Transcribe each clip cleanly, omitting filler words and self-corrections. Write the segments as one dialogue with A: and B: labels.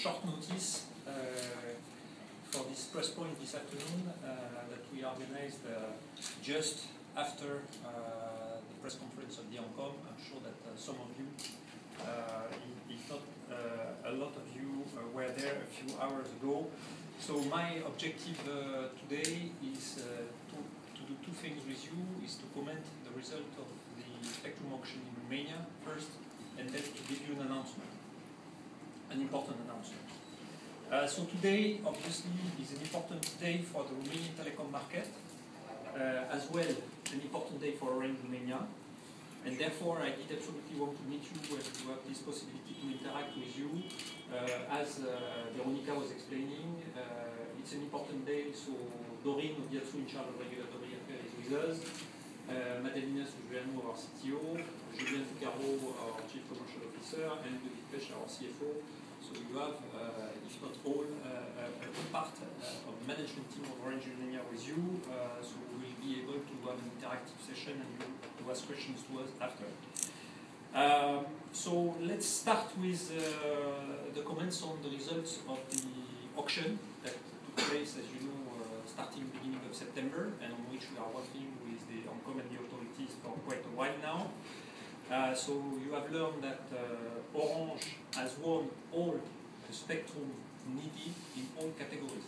A: short notice for this press point this afternoon that we organized just after the press conference of the ONCOM. I'm sure that some of you, if not a lot of you, were there a few hours ago. So my objective today is to do two things with you, is to comment the result of the spectrum auction in Romania first, and then to give you an announcement, an important announcement. So today, obviously, is an important day for the Romanian telecom market, as well an important day for Orange Romania, and therefore I did absolutely want to meet you and to have this possibility to interact with you. As Veronica was explaining, it's an important day, so Doreen Obiatsu, in charge of regulatory affairs, is with us. Madalina Sujuanu, our CTO, Julien Fugaro, our Chief Commercial Officer, and David Pech, our CFO. So you have, if not all, a part of the management team of Orange Romania with you. So we will be able to have an interactive session and you to ask questions to us after. So let's start with the comments on the results of the auction that took place, as you know, starting beginning of September, and on which we are working with the ONCOM and the authorities for quite a while now. So you have learned that Orange has won all the spectrum needed in all categories.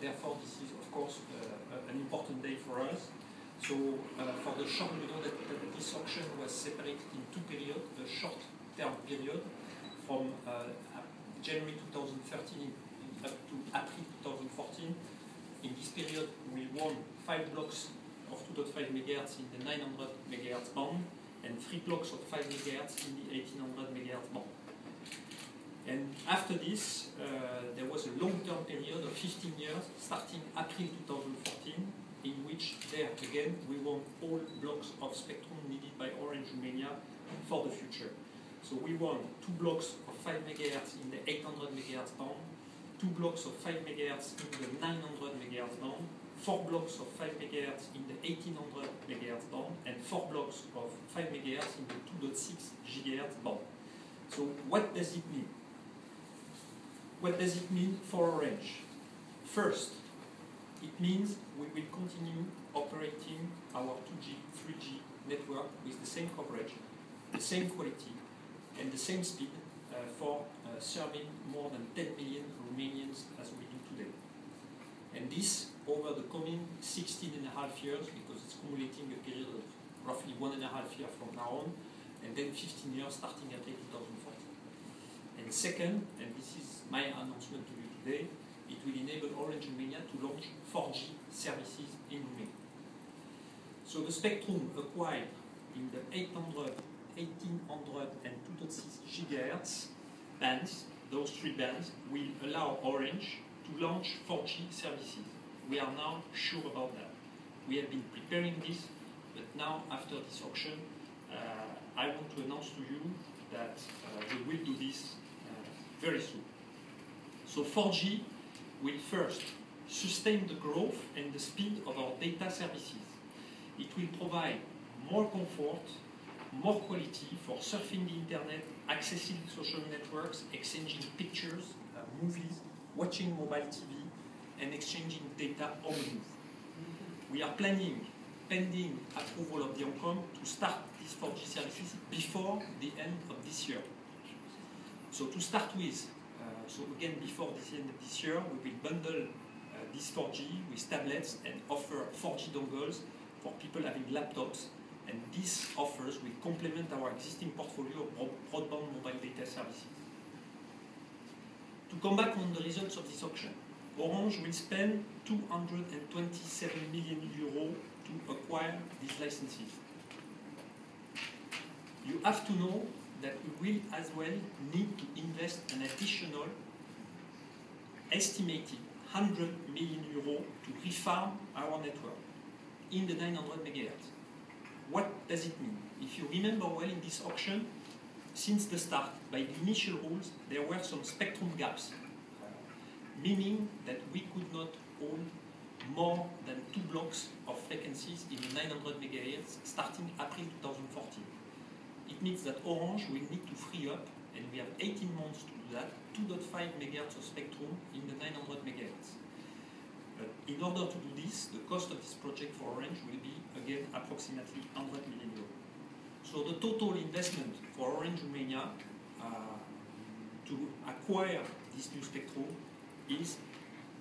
A: Therefore, this is, of course, an important day for us. So for the short, you know that this auction was separated in two periods, a short-term period from January 2013 up to April 2014. In this period, we won 5 blocks of 2.5 MHz in the 900 MHz band and 3 blocks of 5 MHz in the 1800 MHz band. And after this, there was a long-term period of 15 years, starting April 2014, in which there again we won all blocks of spectrum needed by Orange Romania for the future. So we won 2 blocks of 5 MHz in the 800 MHz band, 2 blocks of 5 MHz in the 900 MHz band, 4 blocks of 5 MHz in the 1800 MHz band, and 4 blocks of 5 MHz in the 2.6 GHz band. So what does it mean? What does it mean for Orange? First, it means we will continue operating our 2G, 3G network with the same coverage, the same quality, and the same speed for serving more than 10 million Romanians as we do today. And this over the coming 16.5 years, because it's accumulating a period of roughly 1.5 years from now on, and then 15 years starting at 2040. And second, and this is my announcement to you today, it will enable Orange Romania to launch 4G services in Romania. So the spectrum acquired in the 800, 1800 and 2.6 GHz bands, those 3 bands, will allow Orange to launch 4G services. We are now sure about that. We have been preparing this, but now after this auction, I want to announce to you that we will do this very soon. So 4G will first sustain the growth and the speed of our data services. It will provide more comfort, more quality for surfing the internet, accessing social networks, exchanging pictures, movies, watching mobile TV, and exchanging data on the move. We are planning, pending approval of the ONCOM, to start these 4G services before the end of this year. So to start with, so again before the end of this year, we will bundle this 4G with tablets and offer 4G dongles for people having laptops, and these offers will complement our existing portfolio of broadband mobile data services. To come back on the results of this auction, Orange will spend 227 million euros to acquire these licenses. You have to know that we will as well need to invest an additional estimated 100 million euros to refarm our network in the 900 MHz. What does it mean? If you remember well, in this auction, since the start, by the initial rules, there were some spectrum gaps, meaning that we could not own more than 2 blocks of frequencies in the 900 MHz starting April 2014. It means that Orange will need to free up, and we have 18 months to do that, 2.5 MHz of spectrum in the 900 MHz. In order to do this, the cost of this project for Orange will be, again, approximately 100 million euros. So the total investment for Orange Romania to acquire this new spectrum is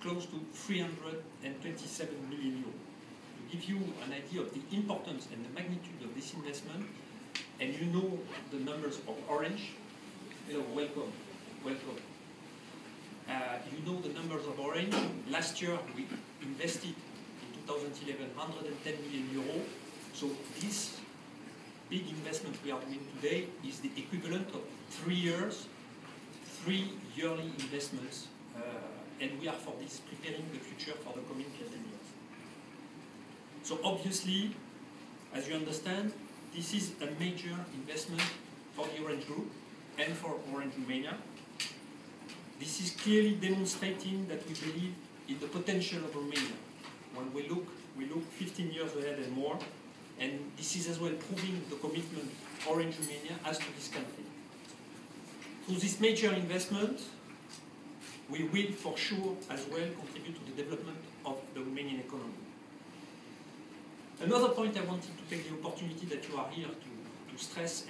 A: close to 327 million euros. To give you an idea of the importance and the magnitude of this investment, and you know the numbers of Orange, hello, welcome, welcome. You know the numbers of Orange. Last year we invested in 2011 110 million euros. So this big investment we are doing today is the equivalent of 3 years, 3 yearly investments, and we are for this preparing the future for the coming 15 years. So obviously, as you understand, this is a major investment for the Orange Group and for Orange Romania. This is clearly demonstrating that we believe in the potential of Romania. When we look 15 years ahead and more, and this is as well proving the commitment Orange Romania has to this country. Through this major investment, we will for sure as well contribute to the development of the Romanian economy. Another point I wanted to take the opportunity that you are here to stress